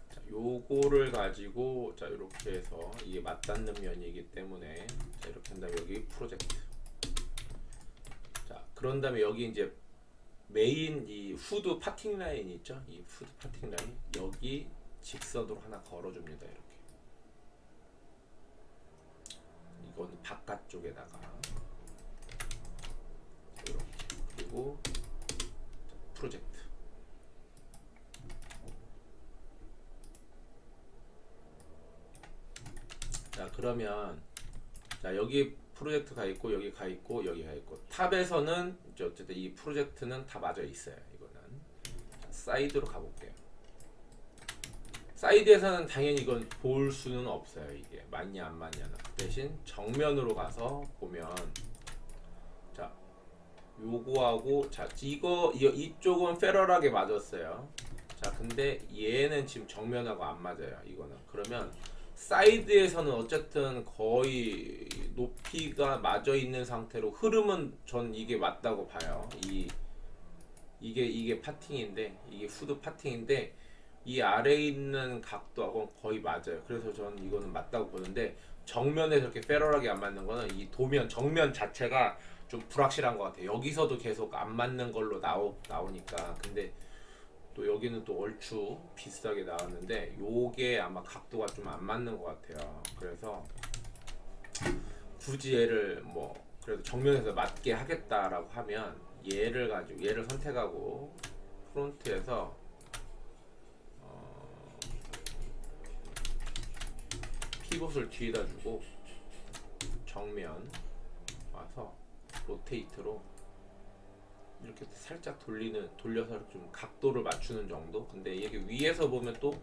자, 요거를 가지고 자 이렇게 해서 이게 맞닿는 면이기 때문에 자 이렇게 한 다음에 여기 프로젝트. 자 그런 다음에 여기 이제 메인 이 후드 파팅 라인 있죠? 이 후드 파팅 라인 여기 직선으로 하나 걸어줍니다. 이렇게. 이건 바깥쪽에다가 이렇게. 그리고 프로젝트. 자 그러면 자 여기 프로젝트 가 있고 여기 가 있고 여기 가 있고 탑에서는 이제 어쨌든 이 프로젝트는 다 맞아 있어요. 이거는 자, 사이드로 가볼게요. 사이드에서는 당연히 이건 볼 수는 없어요. 이게 맞냐 안 맞냐는. 대신 정면으로 가서 보면 자 요거하고 자 이쪽은 페럴하게 맞았어요. 자 근데 얘는 지금 정면하고 안 맞아요. 이거는. 그러면 사이드에서는 어쨌든 거의 높이가 맞아 있는 상태로 흐름은 전 이게 맞다고 봐요. 이게 파팅인데 이게 후드 파팅인데 이 아래에 있는 각도하고 거의 맞아요. 그래서 저는 이거는 맞다고 보는데 정면에 저렇게 페럴하게 안 맞는 거는 이 도면 정면 자체가 좀 불확실한 것 같아요. 여기서도 계속 안 맞는 걸로 나오니까. 근데 또 여기는 또 얼추 비슷하게 나왔는데 요게 아마 각도가 좀 안 맞는 것 같아요. 그래서 굳이 얘를 뭐 그래도 정면에서 맞게 하겠다라고 하면 얘를 가지고 얘를 선택하고 프론트에서 피봇을 뒤에다 주고 정면 와서 로테이트로 이렇게 살짝 돌려서 좀 각도를 맞추는 정도. 근데 이게 위에서 보면 또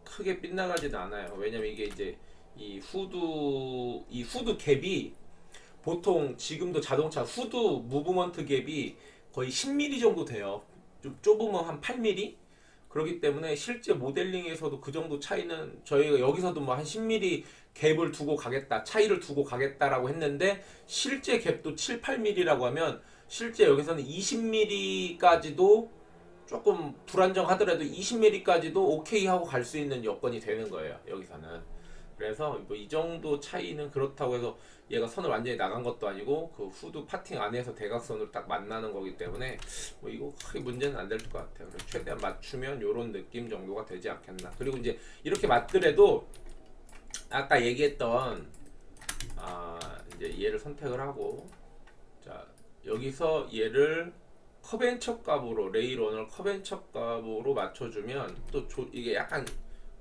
크게 빗나가지는 않아요. 왜냐면 이게 이제 이 후드 갭이 보통 지금도 자동차 후드 무브먼트 갭이 거의 10mm 정도 돼요. 좀 좁으면 한 8mm. 그렇기 때문에 실제 모델링에서도 그 정도 차이는 저희가 여기서도 뭐 한 10mm 갭을 두고 가겠다, 차이를 두고 가겠다라고 했는데 실제 갭도 7, 8mm라고 하면 실제 여기서는 20mm까지도 조금 불안정하더라도 20mm까지도 오케이 하고 갈 수 있는 여건이 되는 거예요. 여기서는. 그래서 뭐 이 정도 차이는 그렇다고 해서 얘가 선을 완전히 나간 것도 아니고 그 후드 파팅 안에서 대각선으로 딱 만나는 거기 때문에 뭐 이거 크게 문제는 안 될 것 같아요. 그래서 최대한 맞추면 요런 느낌 정도가 되지 않겠나. 그리고 이제 이렇게 맞더라도 아까 얘기했던 이제 얘를 선택을 하고 자 여기서 얘를 커벤처 값으로 레일원을 커벤처 값으로 맞춰주면 또 이게 약간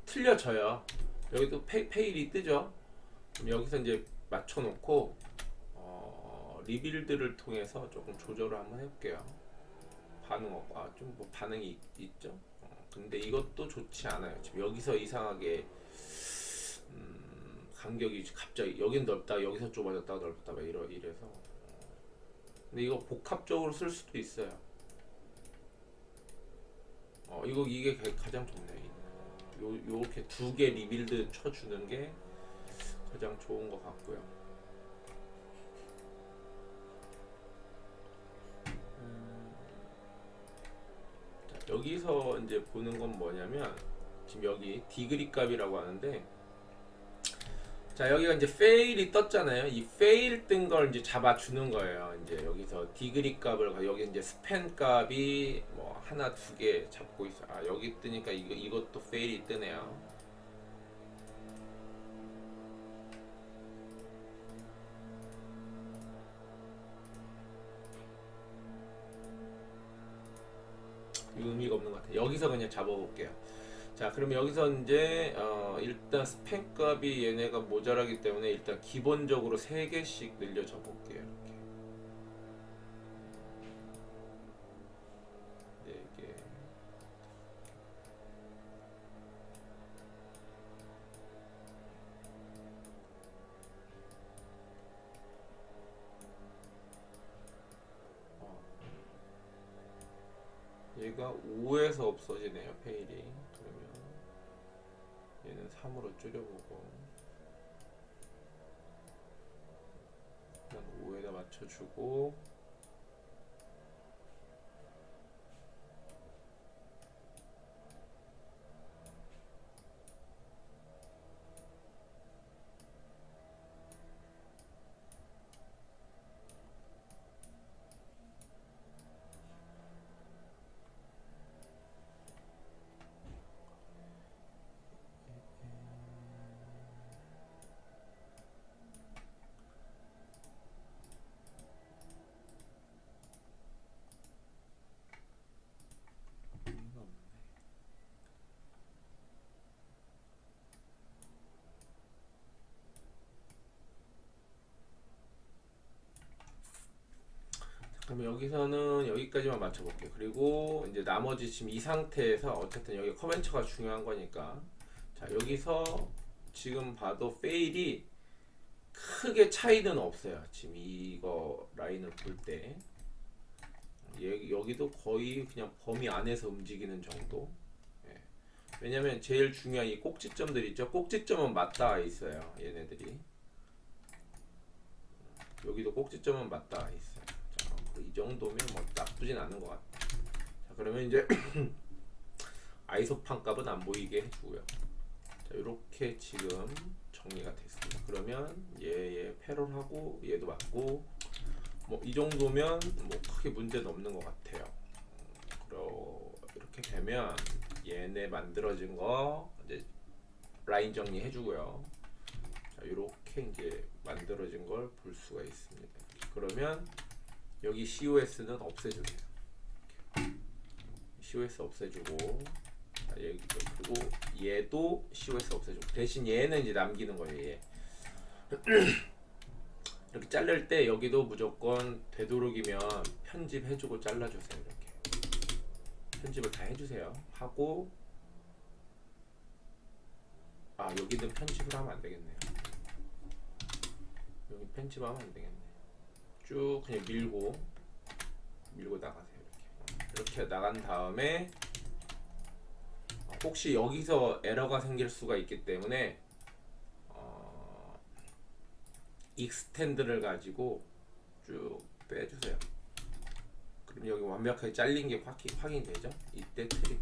틀려져요. 여기도 페일이 뜨죠. 그럼 여기서 이제 맞춰놓고 리빌드를 통해서 조금 조절을 한번 해볼게요. 반응 없고 좀 뭐 반응이 있죠. 근데 이것도 좋지 않아요. 지금 여기서 이상하게 간격이 갑자기 여긴 넓다 여기서 좁아졌다 넓다 막 이래서 근데 이거 복합적으로 쓸 수도 있어요. 이게 가장 좋네. 요렇게 두 개 리빌드 쳐주는 게 가장 좋은 것 같고요. 자, 여기서 이제 보는 건 뭐냐면 지금 여기 디그리 값이라고 하는데 자 여기가 이제 페일이 떴잖아요. 이 페일 뜬 걸 이제 잡아주는 거예요. 이제 여기서 디그리 값을 여기 이제 스팬 값이 뭐 하나 두 개 잡고 있어. 여기 뜨니까 이것도 페일이 뜨네요. 의미가 없는 것 같아요. 여기서 그냥 잡아볼게요. 자, 그럼 여기서 이제 일단 스팸 값이 얘네가 모자라기 때문에 일단 기본적으로 3개씩 늘려줘 볼게요. 이렇게 4개. 얘가 5에서 없어지네요, 페일이. 그러면 얘는 3으로 줄여보고 그냥 5에다 맞춰주고, 그럼 여기서는 여기까지만 맞춰볼게요. 그리고 이제 나머지 지금 이 상태에서 어쨌든 여기 커벤처가 중요한 거니까, 자 여기서 지금 봐도 페일이 크게 차이는 없어요. 지금 이거 라인을 볼 때 여기도 거의 그냥 범위 안에서 움직이는 정도. 예. 왜냐면 제일 중요한 이 꼭지점들 있죠. 꼭지점은 맞닿아 있어요. 얘네들이 여기도 꼭지점은 맞닿아 있어요. 자, 이 정도면 뭐 나쁘진 않은 것 같아요. 자, 그러면 이제 아이소판 값은 안 보이게 해주고요. 자, 이렇게 지금 정리가 됐습니다. 그러면 얘 패럴하고 얘도 맞고, 뭐 이 정도면 뭐 크게 문제는 없는 것 같아요. 이렇게 되면 얘네 만들어진 거 이제 라인 정리 해주고요. 자, 이렇게 이제 만들어진 걸 볼 수가 있습니다. 그러면 여기 COS는 없애주세요. COS 없애주고, 자, 그리고 얘도 COS 없애주고, 대신 얘는 이제 남기는 거예요. 얘. 이렇게 자를 때 여기도 무조건 되도록이면 편집해주고 잘라주세요. 이렇게 편집을 다 해주세요. 하고, 여기는 편집을 하면 안 되겠네요. 여기 편집하면 안 되겠네. 쭉 그냥 밀고 나가세요. 이렇게 나간 다음에 혹시 여기서 에러가 생길 수가 있기 때문에 익스텐드를 가지고 쭉 빼주세요. 그럼 여기 완벽하게 잘린 게 확인되죠? 이때 트림.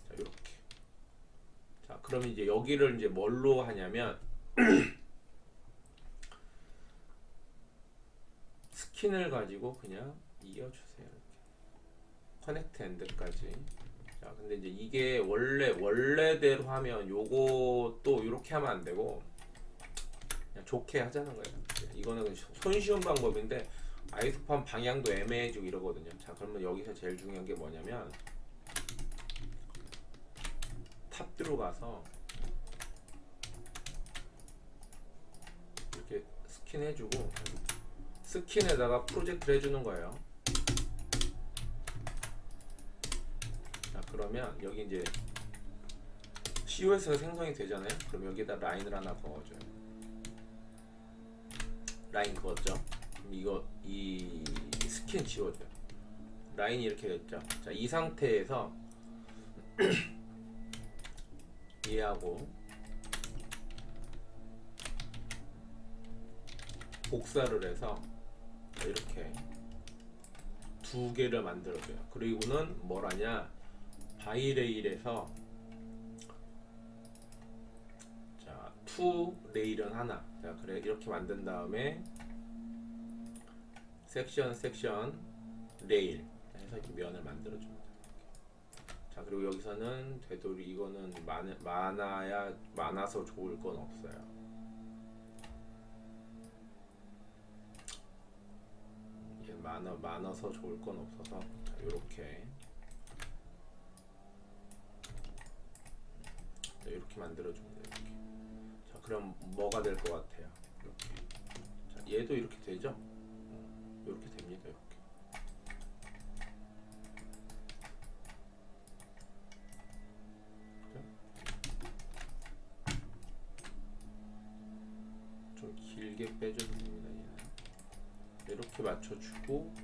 자, 이렇게. 자, 그럼 이제 여기를 이제 뭘로 하냐면 스킨을 가지고 그냥 이어주세요. 이렇게. 커넥트 엔드까지. 자, 근데 이제 이게 원래대로 하면 요것도 이렇게 하면 안 되고 그냥 좋게 하자는 거예요. 이거는 손쉬운 방법인데 아이소판 방향도 애매해지고 이러거든요. 자, 그러면 여기서 제일 중요한 게 뭐냐면 탑 들어가서 이렇게 스킨 해주고 스킨에다가 프로젝트를 해주는 거예요. 자, 그러면 여기 이제 COS가 생성이 되잖아요. 그럼 여기다 라인을 하나 그어줘요. 라인 그었죠. 그럼 이 스킨 지워줘요. 라인이 이렇게 됐죠. 자, 이 상태에서 얘하고 복사를 해서 이렇게 두 개를 만들어줘요. 그리고는 뭘 하냐, 바이레일에서 자, 투 레일은 하나. 자, 그래 이렇게 만든 다음에 섹션 레일 해서 이렇게 면을 만들어줍니다. 자, 그리고 여기서는 되도록 이거는 많아서 좋을 건 없어요. 많아서 좋을 건 없어서 이렇게 자, 이렇게 만들어줍니다. 이렇게. 자, 그럼 뭐가 될 것 같아요? 이렇게. 자, 얘도 이렇게 되죠? 이렇게 됩니다. 이렇게. 좀 길게 빼줘도 됩니다. 얘는. 이렇게 맞춰주고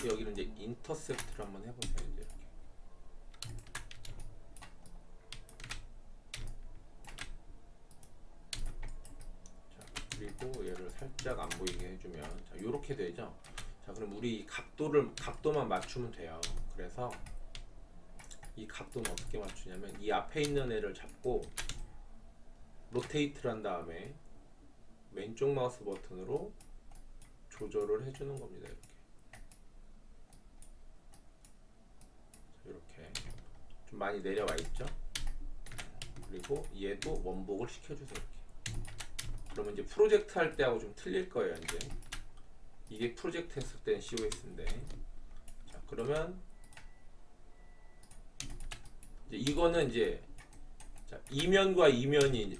여기는 이제 인터셉트를 한번 해보세요. 이제 이렇게. 자, 그리고 얘를 살짝 안 보이게 해주면 자, 요렇게 되죠. 자, 그럼 우리 각도만 맞추면 돼요. 그래서 이 각도는 어떻게 맞추냐면 이 앞에 있는 애를 잡고 로테이트를 한 다음에 왼쪽 마우스 버튼으로 조절을 해주는 겁니다. 이렇게 좀 많이 내려와 있죠. 그리고 얘도 원복을 시켜주세요. 이렇게. 그러면 이제 프로젝트 할 때하고 좀 틀릴 거예요. 이제 이게 프로젝트 했을 때는 COS인데, 자 그러면 이제 이거는 이제 자, 이면과 이면이 이제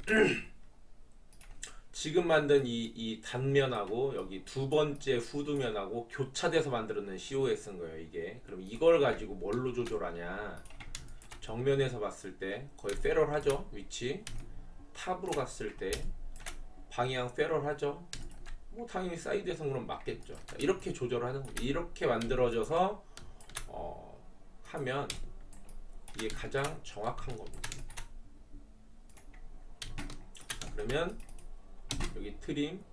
지금 만든 이 단면하고 여기 두 번째 후드면하고 교차돼서 만들어낸 COS인 거예요. 이게 그럼 이걸 가지고 뭘로 조절하냐? 정면에서 봤을 때 거의 패럴하죠. 위치 탑으로 갔을 때 방향 패럴하죠. 뭐 당연히 사이드에서 그럼 맞겠죠. 자, 이렇게 조절하는 거예요. 이렇게 만들어져서 하면 이게 가장 정확한 겁니다. 자, 그러면 여기 트림,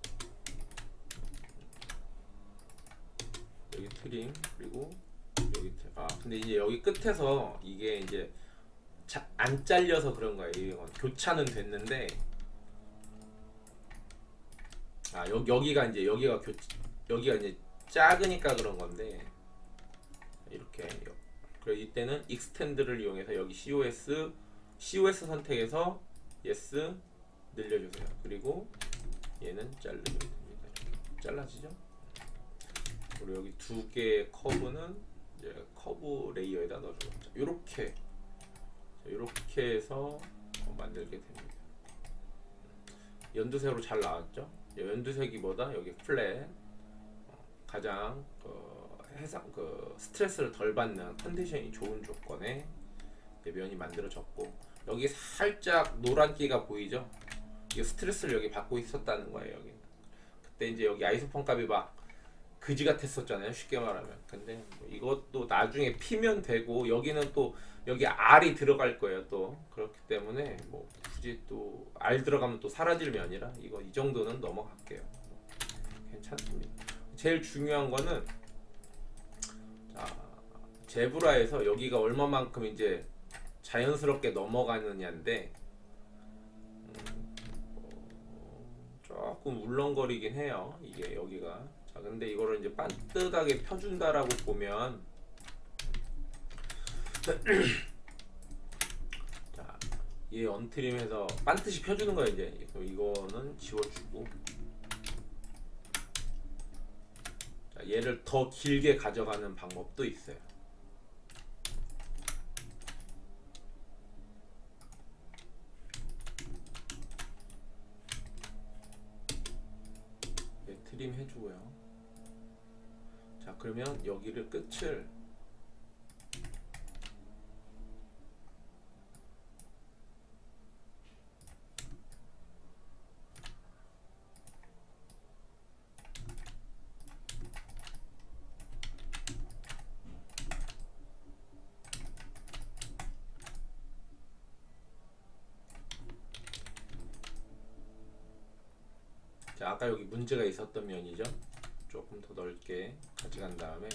여기 트림, 그리고 여기 근데 이제 여기 끝에서 이게 이제 안 잘려서 그런 거예요. 이건 교차는 됐는데 여기가 이제 작으니까 그런 건데 이렇게 그리고 이때는 익스텐드를 이용해서 여기 COS 선택해서 yes 늘려주세요. 그리고 얘는 자르면 됩니다. 이렇게 잘라지죠? 그리고 여기 두 개의 커브는 이제 커브 레이어에다 넣어줘요. 이렇게 해서 만들게 됩니다. 연두색으로 잘 나왔죠? 연두색이 뭐다? 여기 플랫 가장 스트레스를 덜 받는 컨디션이 좋은 조건에 면이 만들어졌고 여기 살짝 노란기가 보이죠? 이게 스트레스를 여기 받고 있었다는 거예요. 여기 그때 이제 여기 아이소폰 값이 막 그지 같았었잖아요. 쉽게 말하면. 근데 뭐 이것도 나중에 피면 되고 여기는 또 여기 R이 들어갈 거예요. 또 그렇기 때문에 뭐 굳이 또 R 들어가면 또 사라질 면이라 이거 이 정도는 넘어갈게요. 괜찮습니다. 제일 중요한 거는 제브라에서 여기가 얼마만큼 이제 자연스럽게 넘어가느냐인데 조금 울렁거리긴 해요. 이게 여기가. 자, 근데 이거를 이제 반듯하게 펴준다라고 보면 자, 얘 언트림해서 반듯이 펴주는 거예요. 이제 이거는 지워주고 자, 얘를 더 길게 가져가는 방법도 있어요. 트림 해주고요. 자, 그러면 여기를 끝을 자, 아까 여기 문제가 있었던 면이죠. 조금 더 넓게 가져간 다음에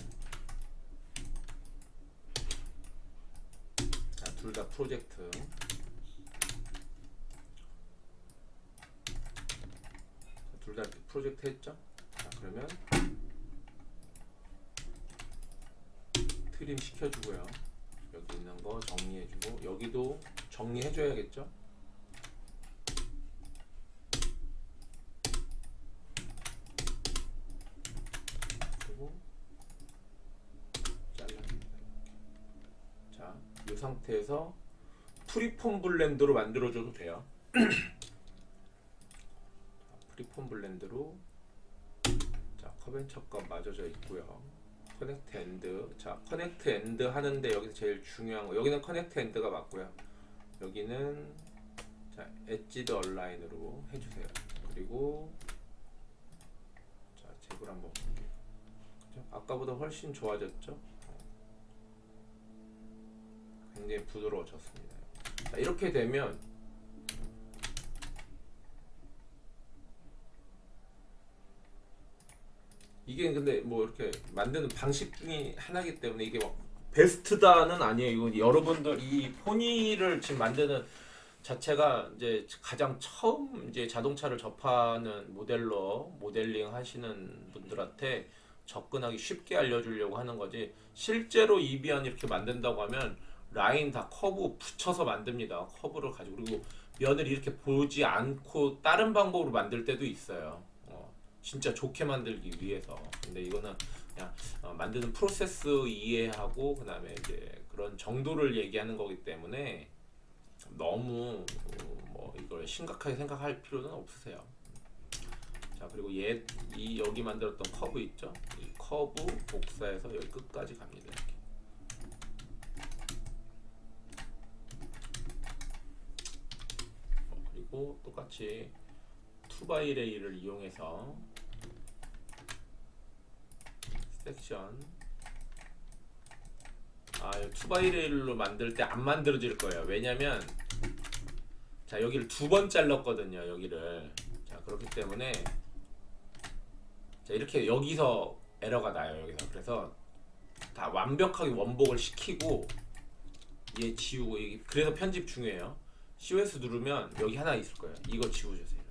자, 둘 다 프로젝트 둘 다 프로젝트 했죠. 자, 그러면 트림 시켜주고요. 여기 있는 거 정리해주고 여기도 정리해줘야겠죠. 상태에서 프리폼 블렌드로 만들어줘도 돼요. 프리폼 블렌드로 자 커벤처가 맞아져 있고요. 커넥트 엔드. 자 커넥트 엔드 하는데 여기서 제일 중요한 거, 여기는 커넥트 엔드가 맞고요. 여기는 자 엣지드 얼라인으로 해주세요. 그리고 자 잽을 한번 볼게요. 그죠? 아까보다 훨씬 좋아졌죠? 굉장히 부드러워졌습니다. 자, 이렇게 되면 이게 근데 뭐 이렇게 만드는 방식 중에 하나이기 때문에 이게 막 베스트다는 아니에요. 이거 여러분들 이 포니를 지금 만드는 자체가 이제 가장 처음 이제 자동차를 접하는 모델러 모델링 하시는 분들한테 접근하기 쉽게 알려주려고 하는 거지, 실제로 이비안 이렇게 만든다고 하면 라인 다 커브 붙여서 만듭니다. 커브를 가지고. 그리고 면을 이렇게 보지 않고 다른 방법으로 만들 때도 있어요. 진짜 좋게 만들기 위해서. 근데 이거는 그냥 만드는 프로세스 이해하고 그 다음에 이제 그런 정도를 얘기하는 거기 때문에 너무 뭐 이걸 심각하게 생각할 필요는 없으세요. 자 그리고 이 여기 만들었던 커브 있죠? 이 커브 복사해서 여기 끝까지 갑니다. 이렇게. 그리고 똑같이 2x-레이를 이용해서 섹션. 2x-레일로 만들 때 안 만들어질 거예요. 왜냐면 자 여기를 2번 잘랐거든요. 여기를. 자 그렇기 때문에 자 이렇게 여기서 에러가 나요. 여기서. 그래서 다 완벽하게 원복을 시키고 얘 지우고. 그래서 편집 중요해요. COS 누르면 여기 하나 있을 거예요. 이거 지워주세요.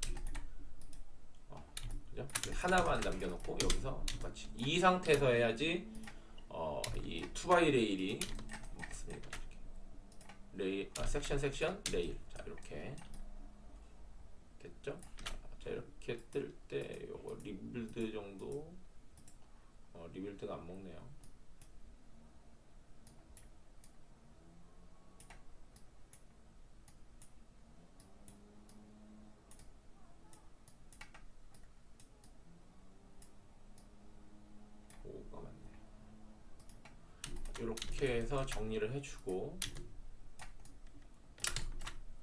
그죠? 하나만 남겨놓고 여기서 똑같이 이 상태에서 해야지 이 2x-레일이 맞습니다. 이렇게 섹션 레일. 자 이렇게 됐죠? 자 이렇게 뜰 때 요거 리빌드 정도. 리빌드가 안 먹네요. 이렇게 해서 정리를 해주고.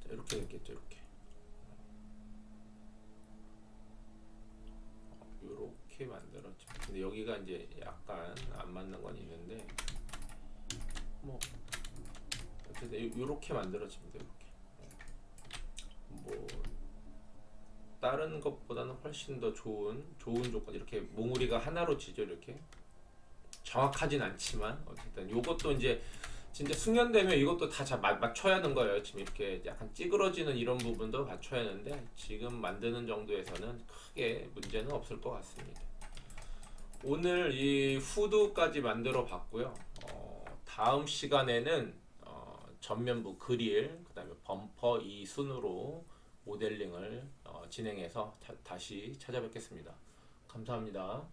자, 이렇게 됐겠죠. 이렇게 만들었죠. 근데 여기가 이제 약간 안 맞는 건 있는데 뭐 어쨌든 이렇게 만들어집니다. 이렇게. 뭐 다른 것보다는 훨씬 더 좋은 조건. 이렇게 몽우리가 하나로 지죠. 이렇게 정확하진 않지만 어쨌든 요것도 이제 진짜 숙련되면 이것도 다 맞춰야 하는 거예요. 지금 이렇게 약간 찌그러지는 이런 부분도 맞춰야 하는데 지금 만드는 정도에서는 크게 문제는 없을 것 같습니다. 오늘 이 후드까지 만들어 봤고요. 다음 시간에는 전면부 그릴, 그 다음에 범퍼 이 순으로 모델링을 진행해서 다시 찾아뵙겠습니다. 감사합니다.